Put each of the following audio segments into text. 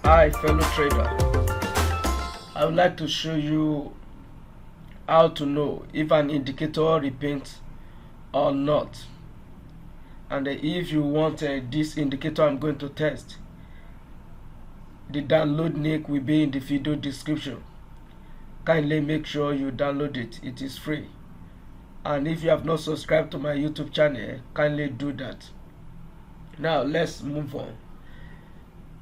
Hi fellow trader, I would like to show you how to know if an indicator repaints or not. And if you want this indicator I'm going to test, the download link will be in the video description. Kindly make sure you download it, it is free. And if you have not subscribed to my YouTube channel, kindly do that. Now let's move on.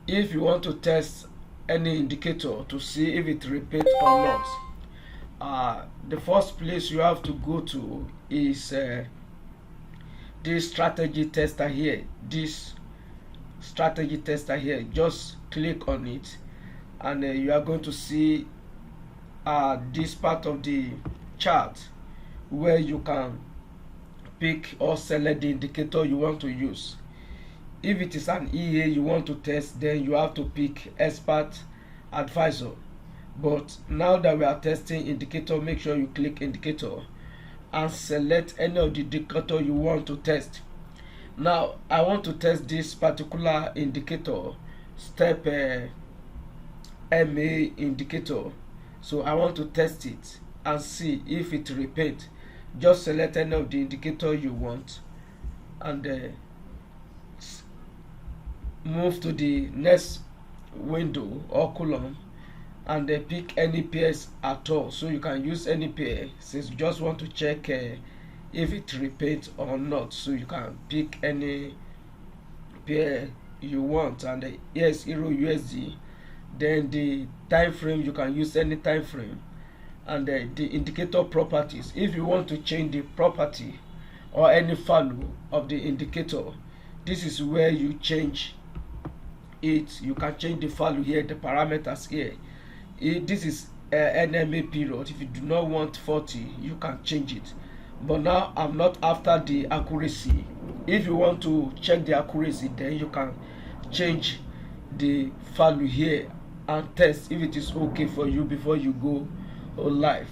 If you want to test any indicator to see if it repeats or not, the first place you have to go to is this strategy tester here. This strategy tester here, just click on it and you are going to see this part of the chart where you can pick or select the indicator you want to use. If it is an EA you want to test, then you have to pick expert advisor. But now that we are testing indicator, make sure you click indicator and select any of the indicator you want to test. Now I want to test this particular indicator, step MA indicator. So I want to test it and see if it repeats. Just select any of the indicator you want and move to the next window or column and pick any pairs at all. So you can use any pair since you just want to check if it repeats or not. So you can pick any pair you want, and yes, Euro USD. Then the time frame, you can use any time frame, and the indicator properties. If you want to change the property or any value of the indicator, this is where you change it. You can change the value here, the parameters here. This is NMA period. If you do not want 40, you can change it. But now I'm not after the accuracy. If you want to check the accuracy, then you can change the value here and test if it is okay for you before you go live.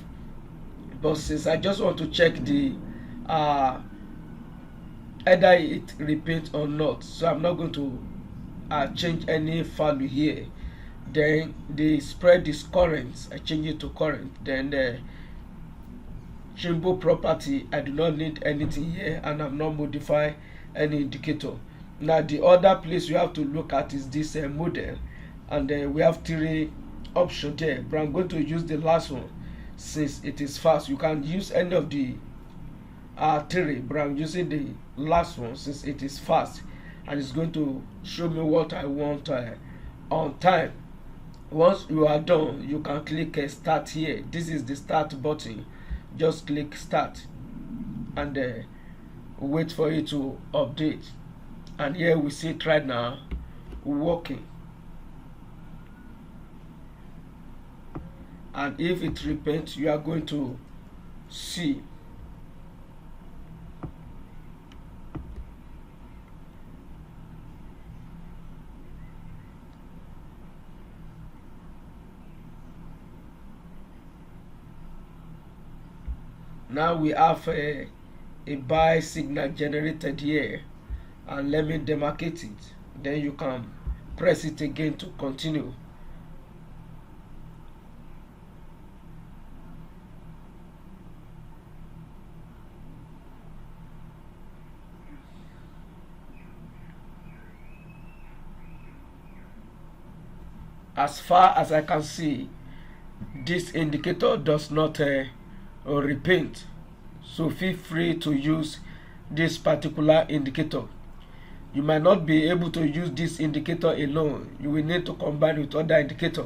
But since I just want to check the either it repeats or not, so I'm not going to change any value here. Then the spread is current, I change it to current. Then the symbol property, I do not need anything here, and I'm not modify any indicator. Now the other place you have to look at is this model, and we have three options there, but I'm going to use the last one since it is fast. You can use any of the three, but I'm using the last one since it is fast and it's going to show me what I want on time. Once you are done, you can click start here. This is the start button. Just click start and wait for it to update. And here we see it right now working. And if it repeats, you are going to see. Now we have a buy signal generated here, and let me demarcate it. Then you can press it again to continue. As far as I can see, this indicator does not repaint, so feel free to use this particular indicator. You might not be able to use this indicator alone. You will need to combine with other indicator,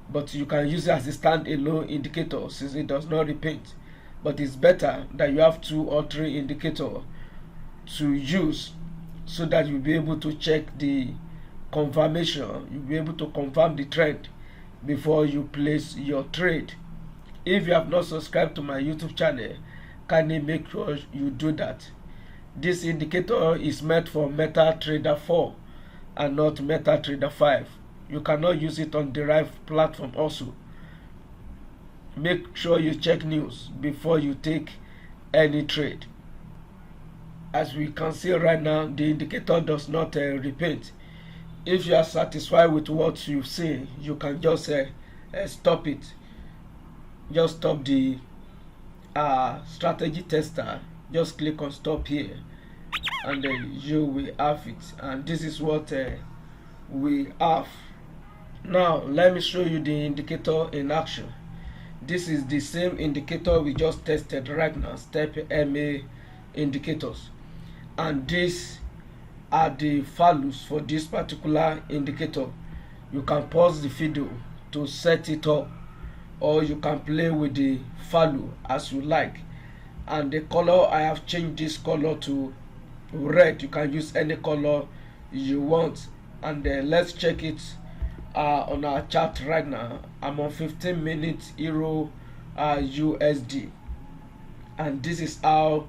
but you can use it as a standalone indicator since it does not repaint. But it's better that you have 2 or 3 indicators to use so that you'll be able to check the confirmation. You'll be able to confirm the trend before you place your trade. If you have not subscribed to my YouTube channel, kindly make sure you do that. This indicator is meant for METATRADER4 and not METATRADER5. You cannot use it on derived platform also. Make sure you check news before you take any trade. As we can see right now, the indicator does not repeat. If you are satisfied with what you see, you can just stop it. Just stop the strategy tester. Just click on stop here, and you will have it. And this is what we have. Now let me show you the indicator in action. This is the same indicator we just tested right now, step MA indicators, and these are the values for this particular indicator. You can pause the video to set it up, or you can play with the value as you like. And the color, I have changed this color to red. You can use any color you want. And let's check it on our chart right now. I'm on 15 minutes Euro USD, and this is how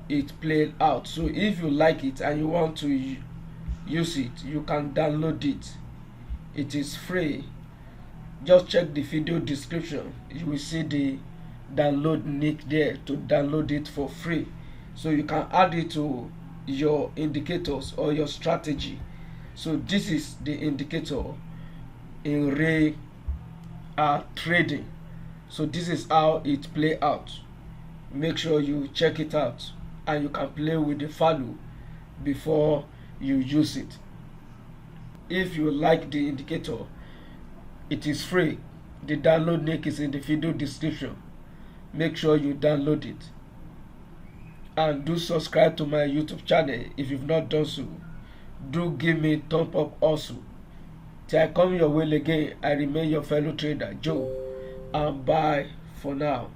it played out. So if you like it and you want to use it, you can download it. It is free. Just check the video description. You will see the download link there to download it for free, so you can add it to your indicators or your strategy. So this is the indicator in ray trading. So this is how it play out. Make sure you check it out, and you can play with the value before you use it. If you like the indicator, it is free. The download link is in the video description. Make sure you download it, and do subscribe to my YouTube channel if you've not done so. Do give me thumb up also. Till I come your way again, I remain your fellow trader Joe, and bye for now.